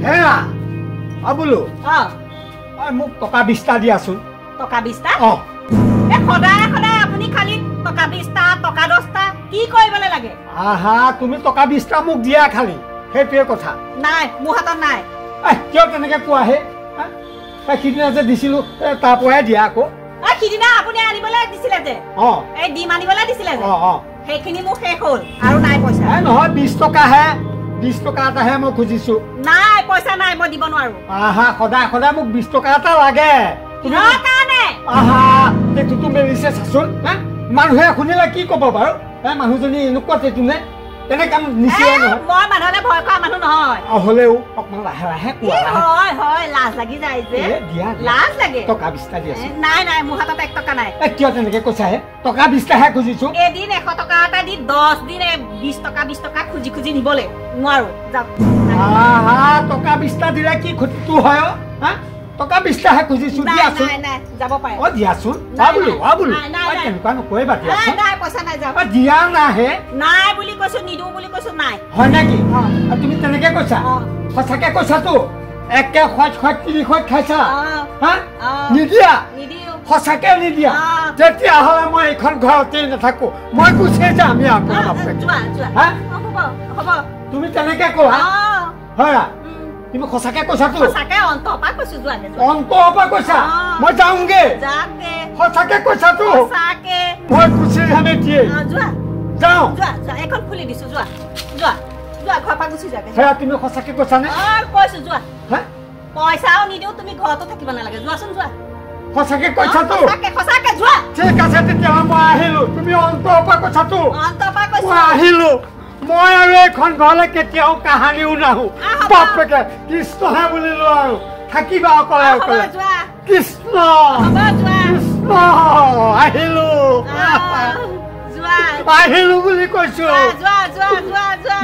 হেৰা বোলো মোক টকা 20টা দিয়াচোন। টকা 20টা? সদায় সদায় আপুনি খালি টকা 20টা টকা 10টা কি কৰিবলৈ লাগে? আহা তুমি টকা 20টা মোক দিয়া খালি সেইটোৱে কথা। নাই মোৰ হাতত নাই। কিয় তেনেকে কোৱাহে? সিদিনা যে দিছিলো তাৰ পৰাই দিয়া আকৌ। সিদিনা আপুনি আনিবলৈ দিছিলে যে এই ডিম আনিবলৈ দিছিলে যে সেইখিনি মোৰ শেষ হ'ল আৰু নাই পইচা। নহয় 20 টকাহে 20 টকা এটাহে মই খুজিছো। নাই পইচা নাই মই দিব নোৱাৰো। আহা সদায় সদায় মোক 20 টকা এটা লাগে। আহা তেতুটো মেলিছে চাচোন। মানুহে শুনিলে কি কব বাৰু? মানুহজনী এনেকুৱা তেতুনে তেনেকে নিচিলে নহয়। মই মানুহলে ভয় কৰা মানুহ নহয়। হলেও অকমান লাহে লাহে কোৱা। হয় হয় লাজ লাগি যায় যে। লাজ লাগে। টকা 20টা দিয়াচোন। নাই নাই মোৰ হাতত 1 টকা নাই। কিয় তেনেকে কৈছাহে? টকা 20টাহে খুজিছো। এদিন 100 টকা এটা দি 10 দিন 20 টকা খুজি খুজি নিবলৈ নোৱাৰো। যাওক। আহা টকা 20টা দিলে কি ক্ষতিটো হয়? টকা 20টাহে খুজিছো দিয়াচোন। নাই নাই যাব পাৰে। দিয়াচোন। বোলো কেনেকুৱা নকৰিবা দিয়াচোন। নাই পইচা নাই যাব। দিয়া নাহে। নাই বুলি কৈছো নিদিও বুলি কৈছো নাই। হয় নেকি? তুমি তেনেকে কৈছা? সঁচাকে কৈছাতো? একে খোজ 30 খাইছা? নিদিয়া? সঁচাকে নিদিয়া? তেতিয়াহ'লে মই এইখন ঘৰতেই নাথাকো। মই গুচি যাম। তুমি তেনেকে কোৱা? হয় তুমি সঁচাকে কৈছাতো? সঁচাকে অন্তৰৰ পৰা কৈছো। অন্তৰৰ পৰা কৈছা? মই যাওঁগে। সঁচাকে কৈছাতো? সঁচাকে মই গুচি যাম এতিয়া। যাওঁ। এখন খুলি দিছো। যোৱা ঘৰৰ পৰা গুচি যাগে। তুমি সঁচাকে কৈছানে? কৈছো যোৱা। পইচাও নিদিও তুমি ঘৰতো থাকিব নালাগে। যোৱাচোন যোৱা। সঁচাকে কৈছাতো? সঁচাকে যোৱা। ঠিক আছে তেতিয়াহ'লে মই আহিলো। তুমি অন্তৰৰ পৰা কৈছাতো? অন্তৰৰ পৰা কৈছো। মই আহিলো। মই আৰু এইখন ঘৰলৈ কেতিয়াও কাহানিও নাহো। বাপেকে কৃষ্ণহে বুলিলো আৰু থাকিবা অকলে অকলে। কৃষ্ণ কৃষ্ণ আহিলো আহিলো বুলি কৈছো।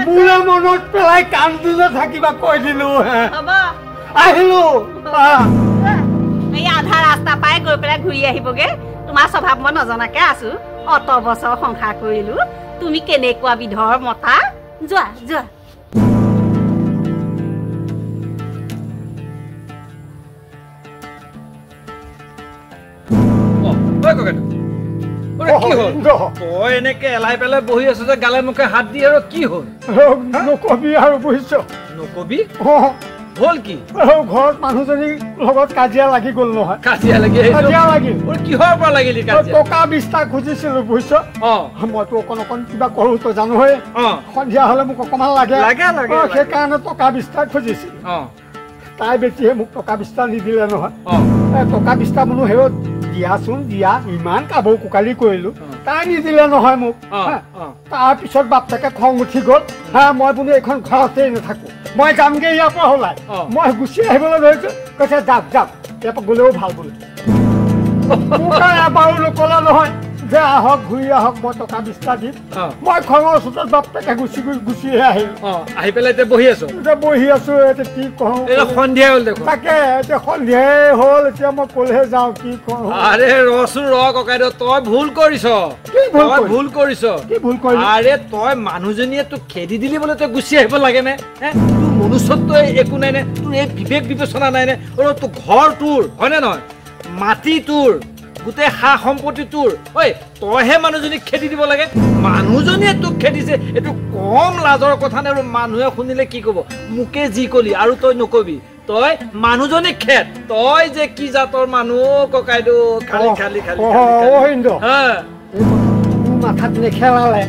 মোৰে মনত পেলাই কান্দি নাথাকিবা কৈ দিলো। আহিলো। এই আধা ৰাস্তা পাই গৈ পেলাই ঘূৰি আহিবগে। তোমাৰ স্বভাৱ মই নজনাকে আছো। অত বছৰ সংসাৰ কৰিলো। তুমি কেনেকুৱা বিধৰ মতা? যোৱা যোৱা। তই এনেকে এলাই পেলাই বহি আছো যে গালে মুখে হাত দি আৰু কি হ'ল? নকবি আৰু বুজিছ। নকবি? হ'ল কি? ঘৰত মানুহজনীৰ লগত কাজিয়া লাগি গ'ল নহয়। কাজিয়া লাগিল? কিহৰ পৰা লাগিলি কাজিয়া? টকা 20টা খুজিছিলো বুজিছ। মইতো অকণ কিবা কৰো তই জানোহে। সন্ধিয়া হলে মোক অকমান লাগে। সেইকাৰণে টকা 20টা খুজিছিলো। তাই বেটিয়ে মোক টকা 20টা নিদিলে নহয়। টকা 20টা বোলো হেৰৌ দিয়াচোন দিয়া। ইমান কাবৌ কোকালি কৰিলো। তাই নিদিলে নহয় মোক। তাৰপিছত বাপেকে খং উঠি গ'ল। মই বোলো এইখন ঘৰতেই নাথাকো। মই যামগে ইয়াৰ পৰা ওলাই। মই গুচি আহিবলৈ ধৰিছো। কৈছে যাওক যাওক ইয়াৰ পৰা গ'লেও ভাল বোলে। মোক এবাৰো নকলে নহয় যে আহক ঘূৰি আহক মই টকা 20টা দিম। মই খঙৰ চোতত বাপেকে গুচিহে আহিলো। আহি পেলাই এতিয়া বহি আছো। বহি আছো এতিয়া কি কৰো? সন্ধিয়া হ'ল দেখোন। তাকে এতিয়া সন্ধিয়াই হ'ল। এতিয়া মই কলেহে যাওঁ কি কৰো? আৰে ৰচোন ককাইদেউ তই ভুল কৰিছ। ভুল কৰিছ। আৰে তই মানুহজনীয়ে তোক খেদি দিলি বোলে তই গুচি আহিব লাগে নে? তোৰ মনুষ্যত্ব একো নাই নে? তোৰ এই বিবেক বিবেচনা নাই নে? তোৰ ঘৰ তোৰ হয়নে নহয়? মাটি তোৰ গোটেই সা সম্পত্তি তোৰ। ঐ তইহে মানুহজনীক খেদি দিব লাগে? মানুহজনীয়ে তোক খেদিছে এইটো কম লাজৰ কথা নে? আৰু মানুহে শুনিলে কি কব? মোকে যি কলি আৰু তই নকবি। তই মানুহজনীক খেদ। তই যে কি জাতৰ মানুহ ককাইদেউ। খালি খালি খালি মাথাত নেখেলালে।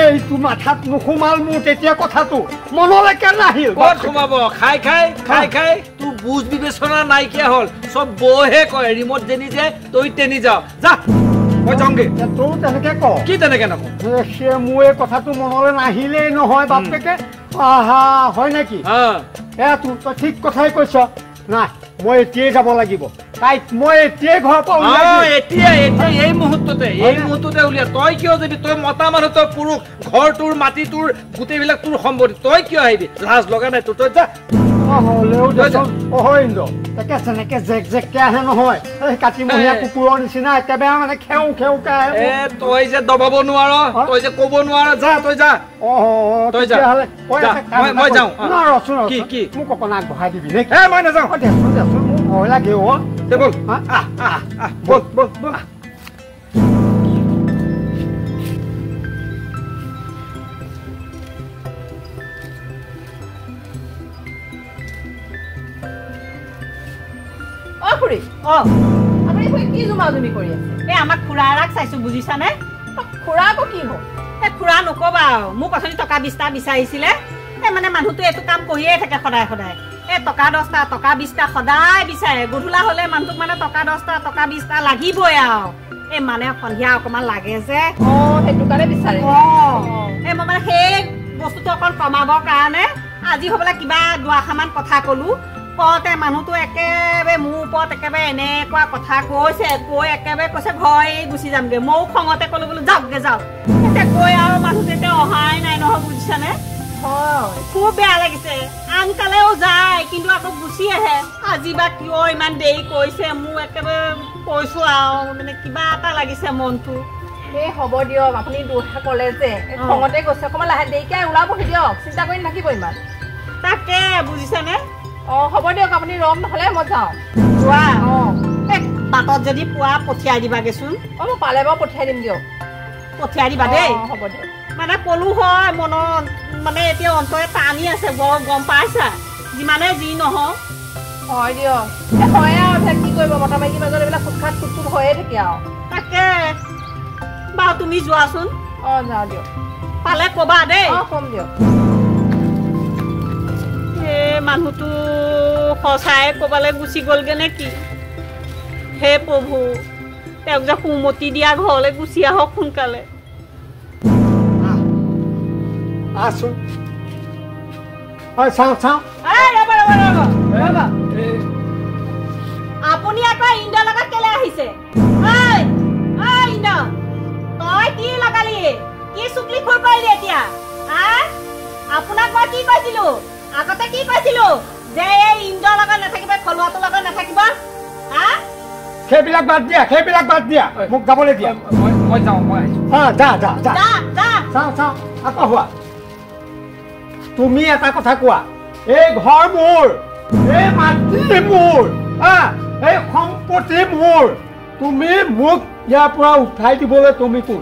এইটো মাথাত নোসোমাল মোৰ তেতিয়া কথাটো মনলৈকে নাহিল। ক'ত সোমাব? খাই খাই খাই খাই তোৰ বুজ বিবেচনা নাইকিয়া হ'ল। চব বৌহে কয় ৰিমট যেনি যায় তই তেনি যাও। যা মই যাওঁগে। তই তেনেকে ক? কি তেনেকে নকওঁ? মোৰ এই কথাটো মনলৈ নাহিলেই নহয় বাপেকে। আহা হয় নেকি? তই ঠিক কথাই কৈছ। নাই মই এতিয়াই যাব লাগিব। তাইক মই এতিয়াই ঘৰৰ পৰা এতিয়া এই মুহূৰ্ততে উলিয়া তই কিয় যাবি তই মতা মানুহ তই পুৰুষ ঘৰ তোৰ মাটি তোৰ গোটেইবিলাক তোৰ সম্পত্তি তই কিয় আহিবি লাজ লগা নাই তোৰ তই যা তাকে চেনেকে জেক জেককে আহে নহয় কাতিমহীয়া কুকুৰৰ নিচিনা একেবাৰে মানে খেও খেওকে আহে তই যে দবাব নোৱাৰ তই যে ক'ব নোৱাৰ যা তই যা তই যা মই যাওঁ কি মোক অকণ আগবঢ়াই দিবি নে মই নাযাওঁ দেচোন দেচোন মোৰ ভয় লাগে বল বল বল বল আমাক খুৰা এৰাক চাইছো বুজিছানে খুৰা আকৌ কি হ'ল খুৰা নকবা মোক অথনি টকা 20টা বিচাৰিছিলে মানে মানুহটো এইটো কাম কৰিয়ে থাকে সদায় সদায় টকা 10টা টকা 20টা সদায় বিচাৰে গধূলা হলে মানুহটোক মানে টকা 10টা টকা 20টা লাগিবই আৰু মানে সন্ধিয়া অকমান লাগে যে সেইটো কাৰণে বিচাৰে মই মানে সেই বস্তুটো অকণ কমাবৰ কাৰণে আজি হবলা কিবা দুআষাৰমান কথা কলো কওঁতে মানুহটো একেবাৰে মোৰ ওপৰত একেবাৰে এনেকুৱা কথা কৈছে কৈ একেবাৰে কৈছে ঘৰ এই গুচি যামগে ময়ো খঙতে কলো বোলো যাওকগে যাওক এতিয়া কৈ আৰু মানুহটো এতিয়া অহাই নাই নহয় বুজিছানে খুব বেয়া লাগিছে আনকালেও যায় কিন্তু আকৌ গুচি আহে আজি বা কিয় ইমান দেৰি কৈছে মোৰ একেবাৰে কৈছো আৰু মানে কিবা এটা লাগিছে মনটো এই হ'ব দিয়ক আপুনি দুটা ক'লে যে খঙতে কৈছে অকণমান লাহে দেৰিকে ওলাবহি দিয়ক চিন্তা কৰি নাথাকিব ইমান তাকে বুজিছানে হ'ব দিয়ক আপুনি ৰম নহ'লে মই যাওঁ যোৱা বাটত যদি পোৱা পঠিয়াই দিবাগেচোন মই পালে বাৰু পঠিয়াই দিম দিয়ক পঠিয়াই দিবা দেই হ'ব দিয়ক মানে কলো হয় মনত মানে এতিয়া অন্তৰে টানি আছে বৰ গম পাইছা যিমানে যি নহওক হয় দিয়ক হয় আৰু কি কৰিব মতা মাইকী মাজত এইবিলাক খুটখাট খুটখুট হৈয়ে থাকে আৰু তাকে বাৰু তুমি যোৱাচোন যাওঁ দিয়ক পালে কবা দেই কম দিয়ক মানুহটো সঁচাই ক'বালৈ গুচি গ'লগে নেকি হে প্ৰভু তেওঁক যে সুমতি দিয়া ঘৰলৈ গুচি আহক সোনকালে আপুনি আকৌ ইন্দ্ৰৰ লগত কেলে আহিছে তই কি লগালি কি চুকলি খুৰ কৰিলি এতিয়া আপোনাক মই কি কৈছিলো আগতে কি কৈছিলো যে এই ইন্দ্ৰৰ লগত নাথাকিব খলুৱাটোৰ লগত নাথাকিব সেইবিলাক বাদ দিয়া মোক যাবলৈ দিয়া মই যাওঁ মই আকৌ হোৱা তুমি এটা কথা কোৱা এই ঘৰ মোৰ এই মাটি মোৰ এই সম্পত্তি মোৰ তুমি মোক ইয়াৰ পৰা উঠাই দিবলৈ তুমি কোন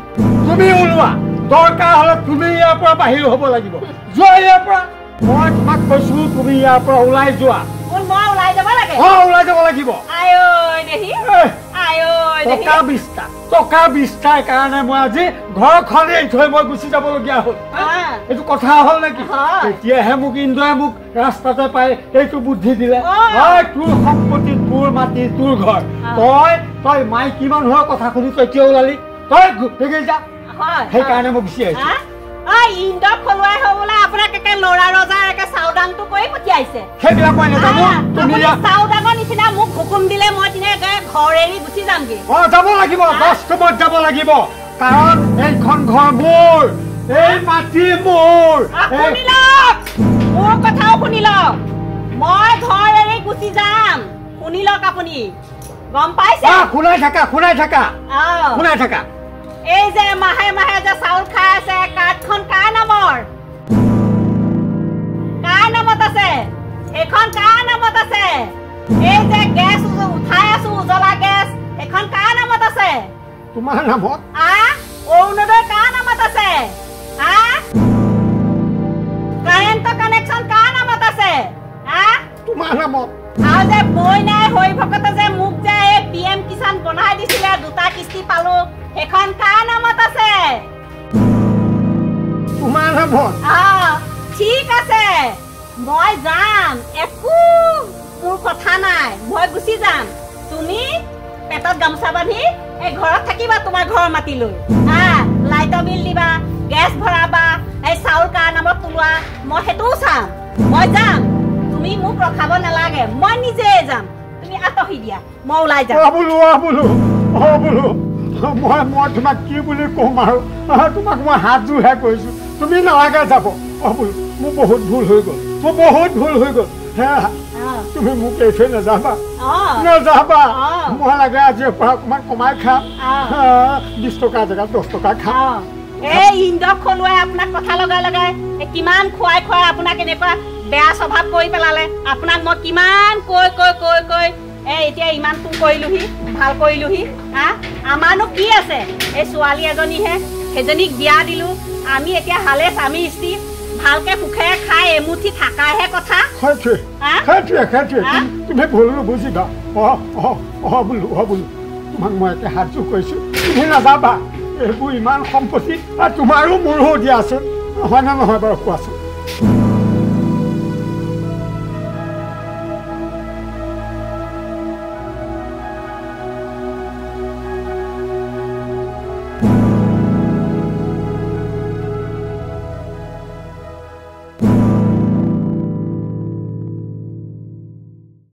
তুমি ওলোৱা দৰকাৰ হলে তুমি ইয়াৰ পৰা বাহিৰ হ'ব লাগিব যোৱা ইয়াৰ পৰা মই তোমাক কৈছো তুমি ইয়াৰ পৰা ওলাই যোৱা ওলাই যাব লাগে ওলাই যাব লাগিব টকা 20টাৰ কাৰণে মই আজি ঘৰখন এৰি থৈ মই গুচি যাবলগীয়া হ'ল এইটো কথা হ'ল নেকি তেতিয়াহে মোক ইন্দ্ৰই মোক ৰাস্তাতে পাই এইটো বুদ্ধি দিলে তোৰ সম্পত্তি তোৰ মাটি তোৰ ঘৰ তই মাইকী মানুহৰ কথা শুনি তই কিয় ওলালি তই যা সেইকাৰণে মই গুচি আহিছো ইন্দ্ৰক খলুৱাই হ'বলে আপোনাক একে ল'ৰা ৰজাৰ একে চাউদাংটো কৰি পঠিয়াইছে সেইবিলাক মই নাজানো তুমি চাউদাঙৰ নিচিনা মোক হুকুম দিলে মই তেনেকে ঘৰ এৰি গুচি যামগে যাব লাগিব 10 টাইমত যাব লাগিব কাৰণ এইখন ঘৰ মোৰ এই মাটি মোৰ মোৰ কথাও শুনি লওক মই ঘৰ এৰি গুচি যাম শুনি লওক আপুনি গম পাইছে শুনাই থাকা এই যে মাহে মাহে যে চাউল খাই আছে কাৰ্ডখন কাৰ নামৰ কাৰ নামত আছে এখন কাৰ নামত আছে এই যে গেছ উঠাই আছো উজলা গেছ এখন কাৰ নামত আছে তোমাৰ নামত অৰুণোদয় কাৰ নামত আছে কাৰেণ্টৰ কানেকশ্যন কাৰ নামত আছে তোমাৰ নামত আৰু যে বৈ নাই হৈ ভকতে যে মোক যে এই PM কিষাণ বনাই দিছিলে 2টা কিস্তি পালো এখন কাৰ নামত আছে তোমাৰ নামত ঠিক আছে মই যাম একো মোৰ কথা নাই মই গুচি যাম তুমি পেটত গামোচা বান্ধি এই ঘৰত থাকিবা তোমাৰ ঘৰ মাতি লৈ লাইটৰ বিল দিবা গেছ ভৰাবা এই চাউল কাৰ নামত তোলোৱা মই সেইটোও চাম মই যাম তুমি মোক ৰখাব নালাগে মই নিজে যাম তুমি আঁতহি দিয়া মই ওলাই যাম বোলো মই তোমাক কি বুলি ক'ম আৰু তোমাক মই হাত জোৰহে কৰিছোঁ তুমি নালাগে যাব বোলো মোৰ বহুত ভুল হৈ গ'ল হে তুমি মোক এই থৈ নাযাবা মই লাগে আজিৰ পৰা অকণমান কমাই খাম 20 টকাৰ জেগাত 10 টকা খাম এই ইন্দক খলুৱাই আপোনাক কথা লগাই কিমান খুৱাই আপোনাক এনেকুৱা বেয়া স্বভাৱ কৰি পেলালে আপোনাক মই কিমান কৈ এতিয়া ইমান তোৰ কৰিলোহি ভাল কৰিলোহি আমাৰনো কি আছে এই ছোৱালী এজনীহে সেইজনীক বিয়া দিলো আমি এতিয়া হালে স্বামী স্ত্ৰী ভালকে সুখে খাই এমুঠি থাকাহে কথা তুমি ভুল নুবুজিবা বোলো তোমাক মই এতিয়া হাত জোৰ কৰিছোঁ তুমি নাযাবা এইবোৰ ইমান সম্পত্তি তোমাৰো মোৰো দিয়াচোন নহয় নে নহয় বাৰু কোৱাচোন